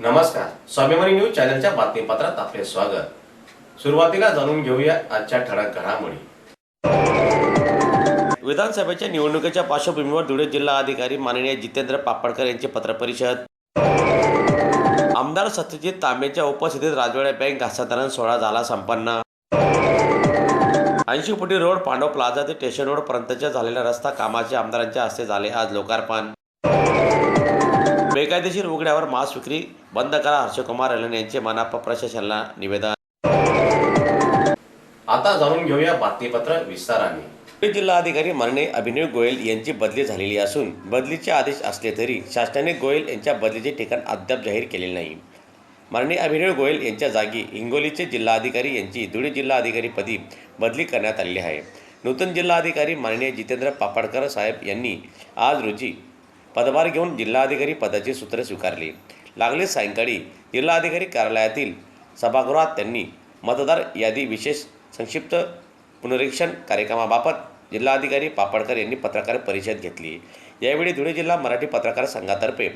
नमस्कार, स्वाभिमानी न्यूज चॅनलच्या बातमीपत्रात आपले स्वागत। सुरुवातीला जाणून घेऊया आजच्या ठळक घडामोडी। विधानसभेच्या निवडणुकीच्या पार्श्वभूमीवर धुळे जिल्हा अधिकारी माननीय जितेंद्र पापडकर यांची पत्रपरिषद। आमदार सत्यजित तांबेच्या उपस्थितीत राजवाडे बँक हस्तांतरण सोहळा झाला संपन्न। 80 फुटी रोड पांडव प्लाझा ते स्टेशन रोड पर्यंतच्या झालेल्या रस्ता कामाचे आमदारांच्या हस्ते झाले आज लोकार्पण। बेकायदेशीर उघड्यावर मांस विक्री बंद करा, हर्षकुमार अलन यांचे मनापा प्रशासनाला निवेदन। आता जाणून घेऊया बातमीपत्र विस्ताराने। धुळे जिल्हाधिकारी माननीय अभिनव गोयल यांची बदली झालेली असून बदलीचे आदेश असले तरी शासनाने गोयल यांच्या बदलीचे ठिकाण अद्याप जाहीर केलेले नाही। माननीय अभिनव गोयल यांच्या जागी हिंगोलीचे जिल्हाधिकारी यांची धुळे जिल्हाधिकारीपदी बदली करण्यात आलेली आहे। नूतन जिल्हाधिकारी माननीय जितेंद्र पापडकर साहेब यांनी आज रोजी पदभार घेऊन जिल्हाधिकारी पदाची सूत्रे स्वीकारली। लागले सायंकाळी जिल्हाधिकारी कार्यालयातील सभागृहात त्यांनी मतदार यादी विशेष संक्षिप्त पुनरीक्षण कार्यक्रमाबाबत जिल्हाधिकारी पापडकर यांनी पत्रकार परिषद घेतली। यावेळी धुळे जिल्हा मराठी पत्रकार संघातर्फे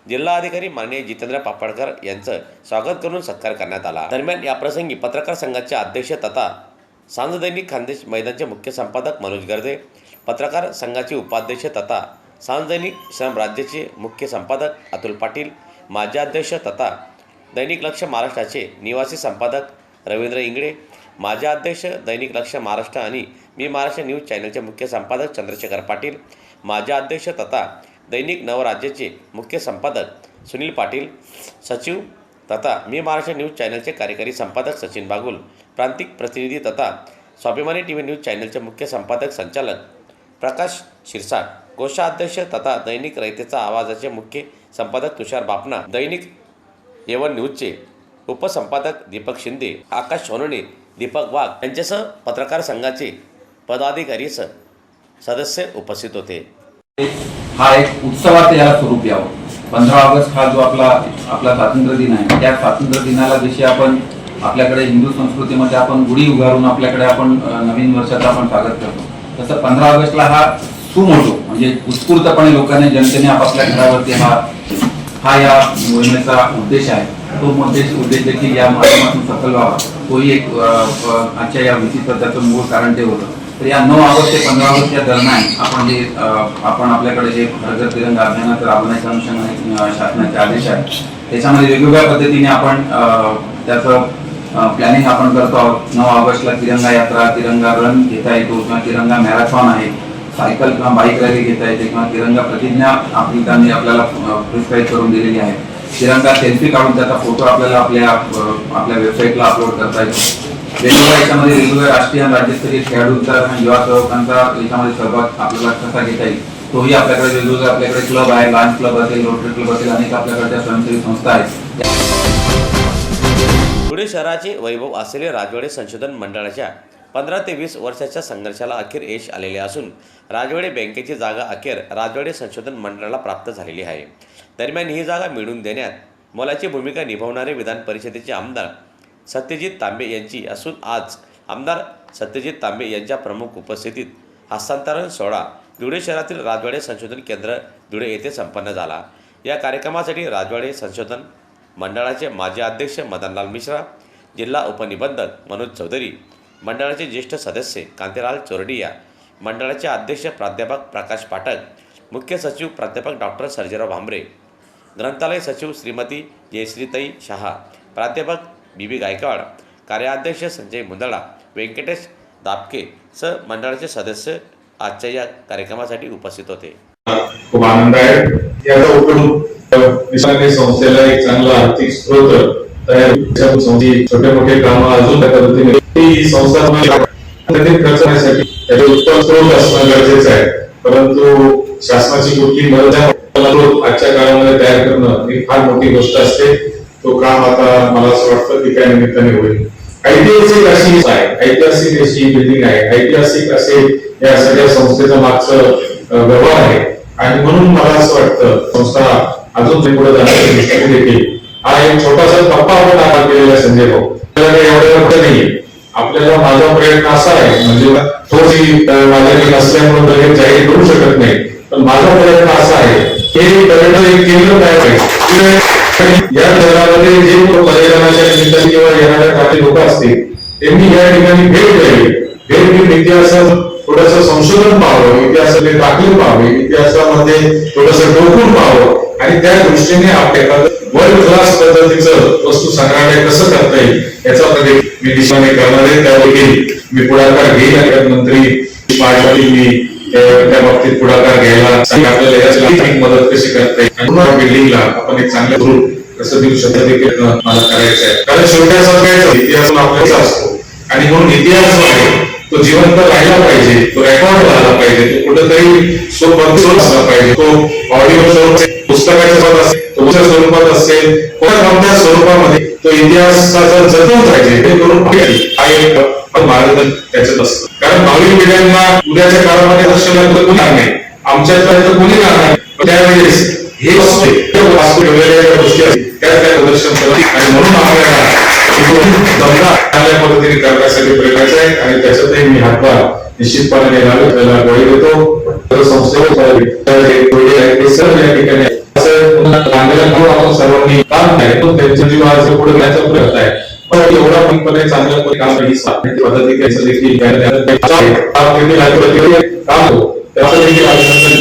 जिल्हाधिकारी माननीय जितेंद्र पापडकर यांचं स्वागत करून सत्कार करण्यात आला। दरम्यान या प्रसंगी पत्रकार संघाचे अध्यक्ष तथा सांज दैनिक खानदेश मैदानचे मुख्य संपादक मनोज गर्दे, पत्रकार संघाचे उपाध्यक्ष तथा सांज दैनिक श्रम राज्याचे मुख्य संपादक अतुल पाटील, माजी अध्यक्ष तथा दैनिक लक्ष महाराष्ट्राचे निवासी संपादक रवींद्र इंगळे, माजी अध्यक्ष दैनिक लक्ष महाराष्ट्र आणि मी महाराष्ट्र न्यूज चॅनलचे मुख्य संपादक चंद्रशेखर पाटील, माजी अध्यक्ष तथा दैनिक नवराज्याचे मुख्य संपादक सुनील पाटील, सचिव तथा मी महाराष्ट्र न्यूज चॅनलचे कार्यकारी संपादक सचिन बागुल, प्रांतिक प्रतिनिधी तथा स्वाभिमानी टीव्ही न्यूज चॅनलचे मुख्य संपादक संचालक प्रकाश शिरसाट, कोषाध्यक्ष तथा दैनिक रयतेचा आवाजाचे मुख्य संपादक तुषार बापना, दैनिक एवन न्यूजचे उपसंपादक दीपक शिंदे, आकाश सोनवणे, दीपक वाघ यांच्यासह पत्रकार संघाचे पदाधिकारी सदस्य उपस्थित होते। हा एक उत्सवाचे याला स्वरूप यावं। 15 ऑगस्ट हा जो आपला स्वातंत्र्य दिन आहे, त्या स्वातंत्र्य दिनाला जशी आपण आपल्याकडे हिंदू संस्कृतीमध्ये आपण गुढी उभारून आपल्याकडे आपण नवीन वर्षाचं आपण स्वागत करतो, तसं 15 ऑगस्टला हा सुमोठो म्हणजे उत्स्फूर्तपणे लोकांनी जनतेने आपापल्या घरावरती हा या मोहिमेचा उद्देश आहे। तो उद्देश देखील या माध्यमातून सफल व्हावा, तोही एक आजच्या या विचित्र त्याचं मूळ कारण ते होतं। तर या 9 ऑगस्ट ते 15 ऑगस्ट या दरम्यान आपण आपल्याकडे जे हर घर तिरंगा अभियानात राबवण्याच्या अनुषंगाने शासनाचे आदेश आहेत, त्याच्यामध्ये वेगवेगळ्या पद्धतीने आपण त्याचं प्लॅनिंग आपण करतो आहोत। 9 ऑगस्टला तिरंगा यात्रा, तिरंगा रन घेता येतो किंवा तिरंगा मॅरेथॉन आहे, सायकल किंवा बाईक रॅली घेता येते किंवा तिरंगा प्रतिज्ञा त्यांनी आपल्याला प्रिस्क्राईब करून दिलेली आहे। तिरंगा सेल्फी काढून त्याचा फोटो आपल्याला आपल्या वेबसाईटला अपलोड करता येतो। वेगवेगळ्या याच्यामध्ये वेगवेगळ्या राष्ट्रीय आणि राज्यस्तरीय खेळाडूंचा आणि युवा सेवकांचा याच्यामध्ये सहभाग आपल्याला कसा घेता येईल, तोही आपल्याकडे वेगवेगळे आपल्याकडे क्लब आहे, लायन्स क्लब असेल, रोटरी क्लब असेल, अनेक आपल्याकडच्या स्वयंसेवी संस्था आहेत। धुळे शहराचे वैभव असलेले राजवाडे संशोधन मंडळाच्या 15 ते 20 वर्षाच्या संघर्षाला अखेर यश आलेले असून राजवाडे बँकेची जागा अखेर राजवाडे संशोधन मंडळाला प्राप्त झालेली आहे। दरम्यान ही जागा मिळवून देण्यात मोलाची भूमिका निभावणारे विधान परिषदेचे आमदार सत्यजित तांबे यांची असून आज आमदार सत्यजित तांबे यांच्या प्रमुख उपस्थितीत हस्तांतरण सोहळा धुळे शहरातील राजवाडे संशोधन केंद्र धुळे येथे संपन्न झाला। या कार्यक्रमासाठी राजवाडे संशोधन मंडळाचे माजी अध्यक्ष मदनलाल मिश्रा, जिल्हा उपनिबंधक मनोज चौधरी, मंडळाचे ज्येष्ठ सदस्य कांतीलाल चोरडिया, मंडळाचे अध्यक्ष प्राध्यापक प्रकाश पाठक, मुख्य सचिव प्राध्यापक डॉक्टर सर्जेराव भांबरे, ग्रंथालय सचिव श्रीमती जयश्रीताई शहा, प्राध्यापक बीबी गायकवाड, कार्याध्यक्ष संजय मुंदडा, व्यंकटेश दापके सह मंडळाचे सदस्य आजच्या या कार्यक्रमासाठी उपस्थित होते। खूप आनंद आहे। याचा उपयोग संस्थेला एक चांगला आर्थिक स्रोत तयार छोटे मोठे काम अजून त्या पद्धतीने ही संस्था खर्च करण्यासाठी त्याचे उत्पन्न स्रोत असणं गरजेचं आहे, परंतु शासनाची कुठली मदत आजच्या काळामध्ये तयार करणं ही फार मोठी गोष्ट असते। तो काम आता मला असं वाटतं की त्या निमित्ताने होईल। ऐतिहासिक ऐतिहासिक अशी बिल्डिंग आहे, ऐतिहासिक असे या सगळ्या संस्थेचं मागचं व्यवहार आहे आणि म्हणून मला असं वाटतं संस्था अजून पुढे जाण्याच्या दृष्टीने देखील हा एक छोटासा टप्पा आपण आकार केलेला संजय भाऊ, आपल्याला एवढं मोठं नाहीये। आपल्याला माझा प्रयत्न असा आहे म्हणजे थोडी माझ्याकडे नसल्यामुळे जाहीर करू शकत नाही, पण माझा प्रयत्न असा आहे की एक केंद्र तयार आहे या शहरामध्ये जे पर्यटनाच्या निमित्ताने किंवा येणाऱ्या काही लोक असतील त्यांनी या ठिकाणी भेट द्यावी. भेट देऊन इतिहासात थोडंसं संशोधन पाहावं, इतिहासाचे दाखले पाहावे, इतिहासामध्ये थोडंसं डोकून पाहावं आणि त्या दृष्टीने आपल्याला वर्ल्ड क्लास पद्धतीचं वस्तू संग्रहालय कसं करता येईल याचा मी दिशाने करणार आहे. त्यावेळी मी पुढाकार घेईल आणि मंत्री पाठवली मी त्या बाबतीत पुढाकार घ्यायला आपल्याला याची आर्थिक मदत कशी करता येईल, बिल्डिंगला आपण एक चांगलं स्वरूप कसं देऊ शकतो देखील मला करायचं आहे. कारण शेवटी असं काय इतिहास आपल्याचा असतो आणि म्हणून इतिहास जो आहे तो जिवंत राहिला पाहिजे, तो रेकॉर्ड राहिला पाहिजे, तो कुठेतरी स्वरूप असला पाहिजे, तो ऑडिओ स्वरूप पुस्तकाच्या स्वरूपात असेल, तो स्वरूपात असेल, कोणत्या स्वरूपामध्ये तो इतिहासाचं जतन पाहिजे ते करून हा एक मार्गदर्शन त्याच्यात असतं. कारण भावी पिढ्यांना उद्याच्या काळामध्ये दर्शनात कोणी नाही, आमच्यात कोणी नाही, त्यावेळेस हे असते ठेवलेल्या गोष्टी असतील त्या प्रदर्शन करत आणि म्हणून आपल्याला चांगल्या पद्धतीने करण्यासाठी प्रयत्नाचे आहे आणि त्याच्यातही मी हातभार निश्चितपणे त्याला गोळी देतो. संस्थेवर सर्व या ठिकाणी आपण सर्वांनी काम आहे तो त्यांच्या जीवाचे पुढे जायचा प्रयत्न आहे. पण एवढा पूर्णपणे चांगल्या काम पद्धती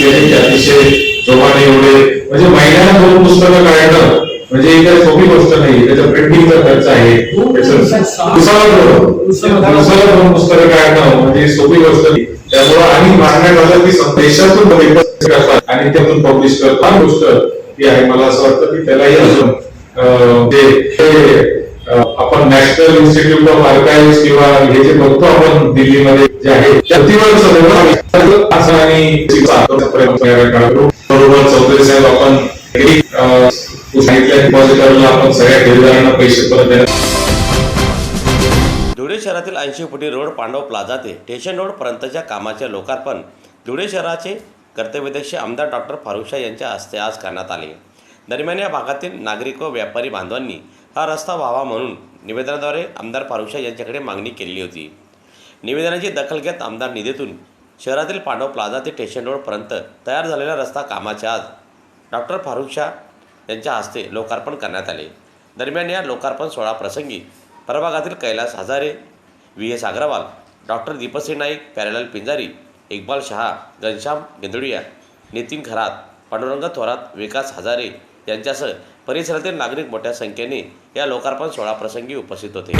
देखील अतिशय जोमाने एवढे म्हणजे महिन्याला 2 पुस्तकं काढणं म्हणजे ही काही सोपी गोष्ट नाही. त्याचा प्रिंटिंगचा खर्च आहे, दिवसाला 2 पुस्तकं काढणं म्हणजे सोपी गोष्ट नाही. त्यामुळे आणि मागण्यात आलं की देशातून करतात आणि त्यातून पब्लिश करतात गोष्ट ही आहे. मला असं वाटतं की त्यालाही अजून आपण नॅशनल इन्स्टिट्यूट ऑफ आर्काइव्ह किंवा हे जे बघतो आपण दिल्लीमध्ये जे आहे आणि बरोबर चौधरी साहेब आपण डिपॉझिटरला आपण सगळ्या ठेवीदारांना पैसे परत देणार. धुळे शहरातील 80 फुटी रोड पांडव प्लाझा ते स्टेशन रोड पर्यंतच्या कामाचे लोकार्पण धुळे शहराचे कर्तव्यदक्ष आमदार डॉक्टर फारुख शाह यांच्या हस्ते आज करण्यात आले. दरम्यान या भागातील नागरिक व व्यापारी बांधवांनी हा रस्ता व्हावा म्हणून निवेदनाद्वारे आमदार फारुख शाह यांच्याकडे मागणी केलेली होती. निवेदनाची दखल घेत आमदार निधीतून शहरातील पांडव प्लाझा ते स्टेशन रोडपर्यंत तयार झालेला रस्ता कामाचे आज डॉक्टर फारुख शाह यांच्या हस्ते लोकार्पण करण्यात आले. दरम्यान या लोकार्पण सोहळाप्रसंगी प्रभागातील कैलास हजारे, VS अग्रवाल, डॉक्टर दीपसिंह नाईक, प्यारेलाल पिंजारी, इक्बाल शहा, घनश्याम गेंदुडिया, नितीन खरात, पांडुरंग थोरात, विकास हजारे यांच्यासह परिसरातील नागरिक मोठ्या संख्येने या लोकार्पण सोहळाप्रसंगी उपस्थित होते.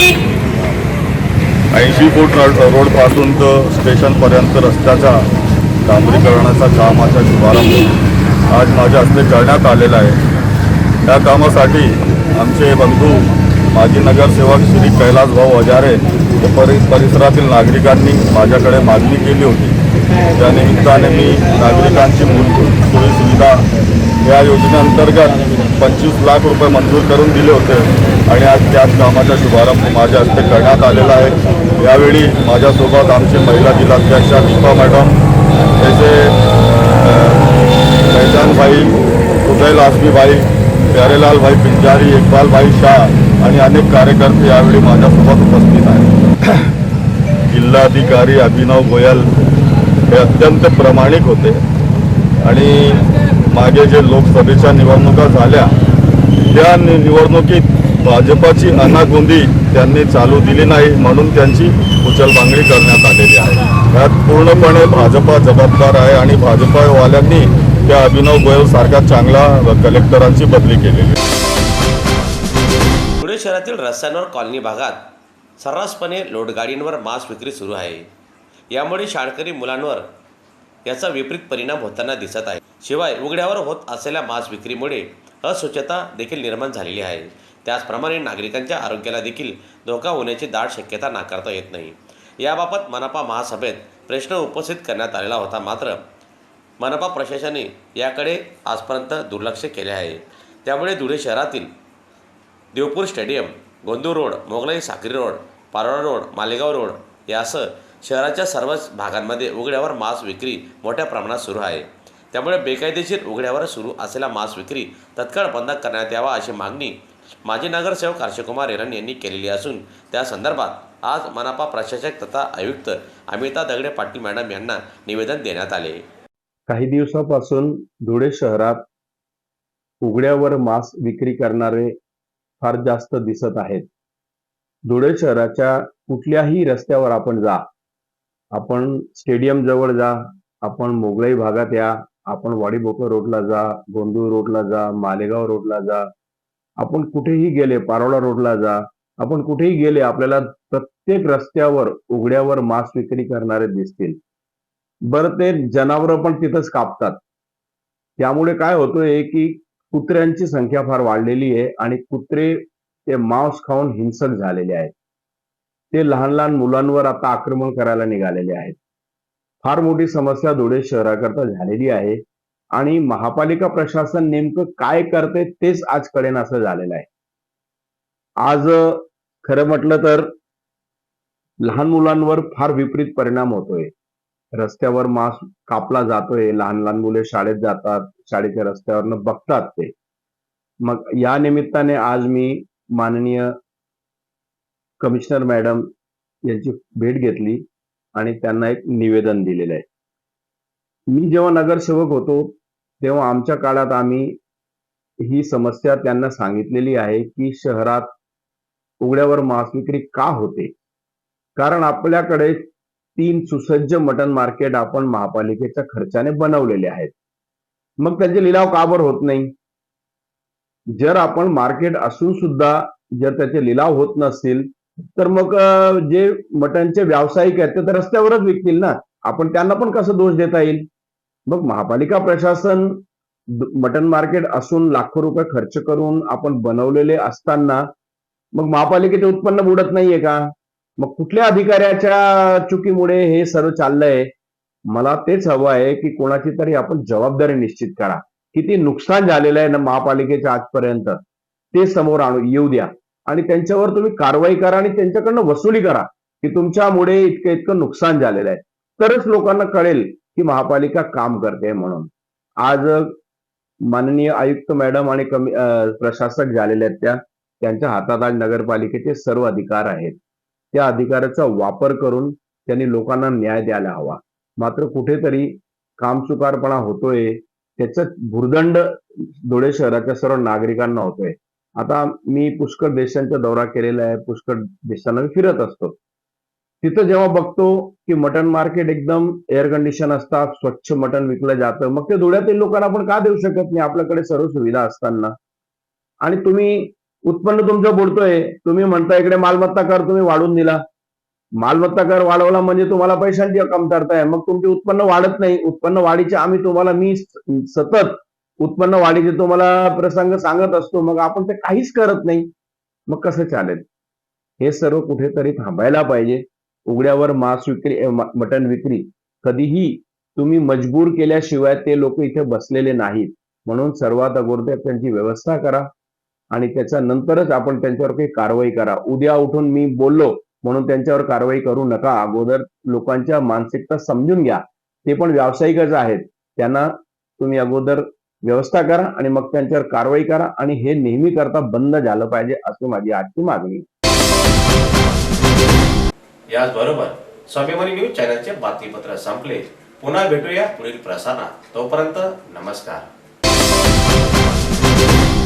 80 फूट रोडपासून तर स्टेशनपर्यंत रस्त्याच्या डांबरीकरणाचा कामाचा शुभारंभ आज माझ्या हस्ते करण्यात आलेला आहे. या कामासाठी आमचे बंधू माजी नगरसेवक श्री कैलास भाऊ हजारे व परिसरातील नागरिकांनी माझ्याकडे मागणी केली होती. त्या निमित्ताने मी नागरिकांची मूलभूत सोयीसुविधा या योजनेअंतर्गत 25 लाख रुपये मंजूर करून दिले होते आणि आज त्याच कामाचा शुभारंभ माझ्या हस्ते करण्यात आलेला आहे. यावेळी माझ्यासोबत आमचे महिला जिल्हाध्यक्षा दीपा मॅडम, त्याचे फैजानभाई, उदय लासमीभाई, प्यारेलाल भाई पिंजारी, इक्बाल भाई शाह आणि अनेक कार्यकर्ते यावेळी माझ्यासोबत उपस्थित आहेत. जिल्हाधिकारी अभिनव गोयल हे अत्यंत प्रामाणिक होते आणि मागे जे लोकसभेच्या निवडणुका झाल्या त्या निवडणुकीत भाजपाची अनागोंदी त्यांनी चालू दिली नाही म्हणून त्यांची उचलबांगडी करण्यात आलेली आहे. यात पूर्णपणे भाजपा जबाबदार आहे आणि भाजपावाल्यांनी त्या अभिनव गोयल सारख्या चांगला कलेक्टरांची बदली केलेली. धुळे शहरातील रस्त्यांवर कॉलनी भागात सर्रासपणे लोटगाडींवर मांस विक्री सुरू आहे. यामुळे शाळकरी मुलांवर याचा विपरीत परिणाम होताना दिसत आहे. शिवाय उघड्यावर होत असलेल्या मांस विक्रीमुळे अस्वच्छता देखील निर्माण झालेली आहे. त्याचप्रमाणे नागरिकांच्या आरोग्याला देखील धोका होण्याची दाट शक्यता नाकारता येत नाही. याबाबत मनपा महासभेत प्रश्न उपस्थित करण्यात आलेला होता, मात्र मनपा प्रशासनाने याकडे आजपर्यंत दुर्लक्ष केले आहे. त्यामुळे धुळे शहरातील Deopur stadium, Gondur road, Moglai Sakri road, Parola road, Malegaon road यासह शहराच्या सर्वच भागांमध्ये उघड्यावर मांस विक्री मोठ्या प्रमाणात सुरू आहे. त्यामुळे बेकायदेशीर उघड्यावर सुरू असलेला मांस विक्री तत्काळ बंद करण्यात यावा अशी मागणी माजी नगरसेवक हर्षकुमार हिरण यांनी केलेली असून त्या संदर्भात आज मनपा प्रशासक तथा आयुक्त अमिता दगडे पाटील मॅडम यांना निवेदन देण्यात आले. काही दिवसापासून धुळे शहरात उघड्यावर मांस विक्री करणारे फार जास्त दिसत आहेत. धुळे शहराच्या कुठल्याही रस्त्यावर आपण जा, आपण स्टेडियम जवळ जा, आपण मोगलाई भागात या, आपण वाडीभोकर रोडला जा, गोंदूळ रोडला जा, मालेगाव रोडला जा, आपण कुठेही गेले, पारोळा रोडला जा, आपण कुठेही गेले, आपल्याला प्रत्येक रस्त्यावर उघड्यावर मांस विक्री करणारे दिसतील. बरं, ते जनावरं पण तिथंच कापतात. त्यामुळे काय होतंय की कुत्र्यांची संख्या फार वाढलेली आहे आणि कुत्रे ते मांस खाऊन हिंसक झालेले आहेत. ते लहान लहान मुलांवर आता आक्रमण करायला निघालेले आहेत. फार मोठी समस्या धुळे शहराकरता झालेली आहे आणि महापालिका प्रशासन नेमकं काय करते तेच आज कळेनासं झालेलं आहे. आज खरं म्हटलं तर लहान मुलांवर फार विपरीत परिणाम होतोय. रस्त्यावर मांस कापला जातोय, लहान लहान मुले शाळेत जातात, शाळेच्या रस्त्यावरनं बघतात ते. मग या निमित्ताने आज मी माननीय कमिशनर मॅडम यांची भेट घेतली आणि त्यांना एक निवेदन दिलेलं आहे. मी जेव्हा नगरसेवक होतो तेव्हा आमच्या काळात आम्ही ही समस्या त्यांना सांगितलेली आहे की शहरात उघड्यावर मांस विक्री का होते. कारण आपल्याकडे 3 सुसज्ज मटन मार्केट आपण महापालिकेच्या खर्चाने बनवलेले आहेत. मग त्यांचे लिलाव का बरं होत नाही. जर आपण मार्केट असून सुद्धा जर त्याचे लिलाव होत नसतील तर मग जे मटनचे व्यावसायिक आहेत ते तर रस्त्यावरच विकतील ना. आपण त्यांना पण कसं दोष देता येईल. मग महापालिका प्रशासन मटन मार्केट असून लाखो रुपये खर्च करून आपण बनवलेले असताना मग महापालिकेचे उत्पन्न बुडत नाहीये का. मग कुठल्या अधिकाऱ्याच्या चुकीमुळे हे सर्व चाललंय. मला तेच हवं आहे की कोणाची तरी आपण जबाबदारी निश्चित करा. किती नुकसान झालेलं आहे ना महापालिकेच्या आजपर्यंत ते समोर येऊ द्या आणि त्यांच्यावर तुम्ही कारवाई करा आणि त्यांच्याकडनं वसुली करा की तुमच्यामुळे इतकं नुकसान झालेलं आहे. तरच लोकांना कळेल की महापालिका काम करते म्हणून. आज माननीय आयुक्त मॅडम आणि प्रशासक झालेले आहेत त्यांच्या हातात आज नगरपालिकेचे सर्व अधिकार आहेत. त्या अधिकाराचा वापर करून त्यांनी लोकांना न्याय द्यायला हवा. मात्र कुठेतरी कामचुकारपणा होतोय, त्याचं भुर्दंड धुळे शहराच्या सर्व नागरिकांना होतोय. आता मी पुष्कळ देशांचा दौरा केलेला आहे, पुष्कळ देशांना मी फिरत असतो. तिथं जेव्हा बघतो की मटन मार्केट एकदम एअर कंडिशन असतात, स्वच्छ मटन विकलं जातं, मग ते धुळ्यातील लोकांना आपण का देऊ शकत नाही आपल्याकडे सर्व सुविधा असताना. आणि तुम्ही उत्पन्न तुमचं बुडतोय. तुम्ही म्हणता इकडे मालमत्ता कर तुम्ही वाढवून दिला. मालमत्ता कर वाढवला म्हणजे तुम्हाला पैशांची कमतरता आहे. मग तुमचे उत्पन्न वाढत नाही. उत्पन्न वाढीचे मी सतत उत्पन्न वाढीचे तुम्हाला प्रसंग सांगत असतो. मग आपण ते काहीच करत नाही. मग कसं चालेल. हे सर्व कुठेतरी थांबायला पाहिजे. उघड्यावर मांस विक्री मटण विक्री कधीही तुम्ही मजबूर केल्याशिवाय ते लोक इथे बसलेले नाहीत. म्हणून सर्वात अगोदर त्यांची व्यवस्था करा आणि त्याच्यानंतरच आपण त्यांच्यावर काही कारवाई करा. उद्या उठून मी बोललो म्हणून त्यांच्यावर कारवाई करू नका. अगोदर लोकांच्या मानसिकता समजून घ्या. ते पण व्यावसायिकच आहेत. त्यांना तुम्ही अगोदर व्यवस्था करा आणि मग त्यांच्यावर कारवाई करा आणि हे नेहमी करता बंद झालं पाहिजे अशी माझी आजची मागणी. याचबरोबर स्वाभिमानी न्यूज चॅनलचे बातमीपत्र संपले. पुन्हा भेटूया पुढील प्रसारणात. तोपर्यंत नमस्कार.